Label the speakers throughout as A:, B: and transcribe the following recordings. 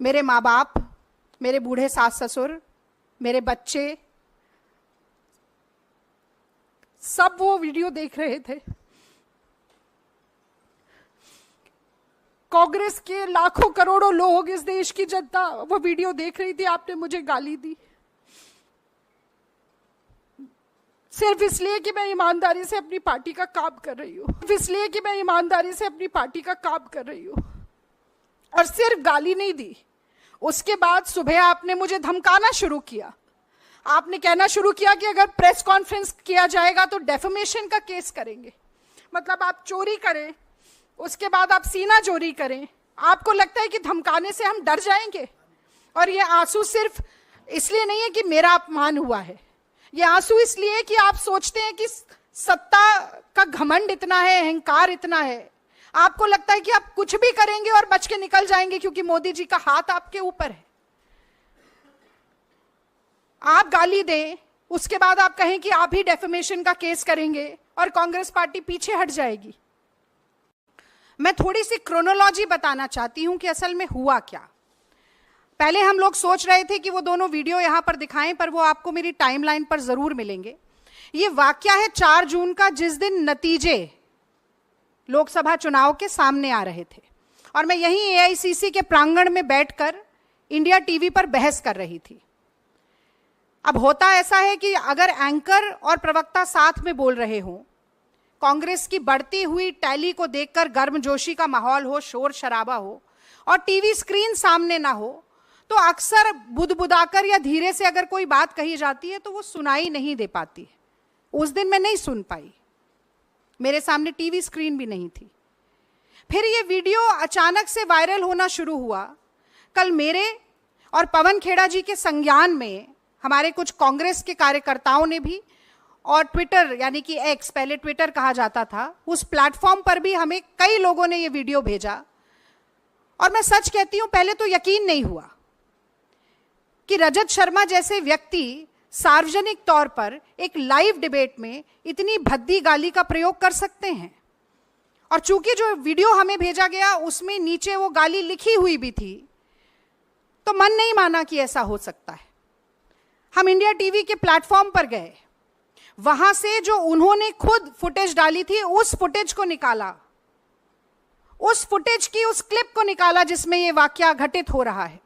A: मेरे माँ बाप, मेरे बूढ़े सास ससुर, मेरे बच्चे, सब वो वीडियो देख रहे थे। कांग्रेस के लाखों करोड़ों लोग, इस देश की जनता वो वीडियो देख रही थी। आपने मुझे गाली दी सिर्फ इसलिए कि मैं ईमानदारी से अपनी पार्टी का काम कर रही हूँ, इसलिए कि मैं ईमानदारी से अपनी पार्टी का काम कर रही हूँ। और सिर्फ गाली नहीं दी, उसके बाद सुबह आपने मुझे धमकाना शुरू किया। आपने कहना शुरू किया कि अगर प्रेस कॉन्फ्रेंस किया जाएगा तो डेफेमेशन का केस करेंगे। मतलब आप चोरी करें, उसके बाद आप सीना चोरी करें। आपको लगता है कि धमकाने से हम डर जाएंगे? और ये आंसू सिर्फ इसलिए नहीं है कि मेरा अपमान हुआ है, ये आंसू इसलिए कि आप सोचते हैं कि सत्ता का घमंड इतना है, अहंकार इतना है, आपको लगता है कि आप कुछ भी करेंगे और बच के निकल जाएंगे क्योंकि मोदी जी का हाथ आपके ऊपर है। आप गाली दें, उसके बाद आप कहें कि आप ही डेफेमेशन का केस करेंगे और कांग्रेस पार्टी पीछे हट जाएगी। मैं थोड़ी सी क्रोनोलॉजी बताना चाहती हूं कि असल में हुआ क्या। पहले हम लोग सोच रहे थे कि वो दोनों वीडियो यहां पर दिखाएं, पर वो आपको मेरी टाइमलाइन पर जरूर मिलेंगे। ये वाकया है 4 जून का, जिस दिन नतीजे लोकसभा चुनाव के सामने आ रहे थे और मैं यहीं एआईसीसी के प्रांगण में बैठकर इंडिया टीवी पर बहस कर रही थी। अब होता ऐसा है कि अगर एंकर और प्रवक्ता साथ में बोल रहे हों, कांग्रेस की बढ़ती हुई टैली को देखकर गर्मजोशी का माहौल हो, शोर शराबा हो और टीवी स्क्रीन सामने ना हो, तो अक्सर बुदबुदाकर या धीरे से अगर कोई बात कही जाती है तो वो सुनाई नहीं दे पाती। उस दिन मैं नहीं सुन पाई, मेरे सामने टीवी स्क्रीन भी नहीं थी। फिर ये वीडियो अचानक से वायरल होना शुरू हुआ। कल मेरे और पवन खेड़ा जी के संज्ञान में हमारे कुछ कांग्रेस के कार्यकर्ताओं ने भी, और ट्विटर यानी कि एक्स, पहले ट्विटर कहा जाता था, उस प्लेटफॉर्म पर भी हमें कई लोगों ने ये वीडियो भेजा। और मैं सच कहती हूं, पहले तो यकीन नहीं हुआ कि रजत शर्मा जैसे व्यक्ति सार्वजनिक तौर पर एक लाइव डिबेट में इतनी भद्दी गाली का प्रयोग कर सकते हैं। और चूंकि जो वीडियो हमें भेजा गया उसमें नीचे वो गाली लिखी हुई भी थी, तो मन नहीं माना कि ऐसा हो सकता है। हम इंडिया टीवी के प्लेटफॉर्म पर गए, वहां से जो उन्होंने खुद फुटेज डाली थी उस फुटेज को निकाला, उस फुटेज की उस क्लिप को निकाला जिसमें ये वाकया घटित हो रहा है।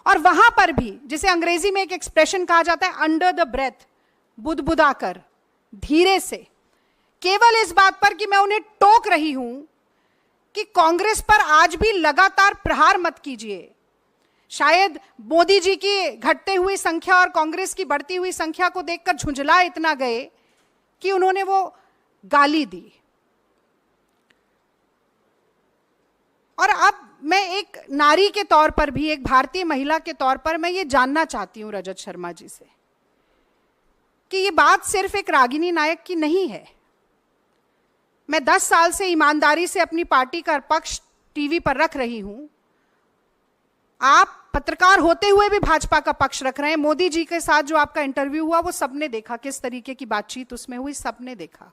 A: और वहां पर भी, जिसे अंग्रेजी में एक एक्सप्रेशन कहा जाता है, अंडर द ब्रेथ, बुदबुदाकर, धीरे से, केवल इस बात पर कि मैं उन्हें टोक रही हूं कि कांग्रेस पर आज भी लगातार प्रहार मत कीजिए। शायद मोदी जी की घटते हुई संख्या और कांग्रेस की बढ़ती हुई संख्या को देखकर झुंझला इतना गए कि उन्होंने वो गाली दी। और अब मैं एक नारी के तौर पर भी, एक भारतीय महिला के तौर पर, मैं ये जानना चाहती हूं रजत शर्मा जी से कि ये बात सिर्फ एक रागिनी नायक की नहीं है। मैं 10 साल से ईमानदारी से अपनी पार्टी का पक्ष टीवी पर रख रही हूं। आप पत्रकार होते हुए भी भाजपा का पक्ष रख रहे हैं। मोदी जी के साथ जो आपका इंटरव्यू हुआ वो सबने देखा, किस तरीके की बातचीत उसमें हुई, सबने देखा।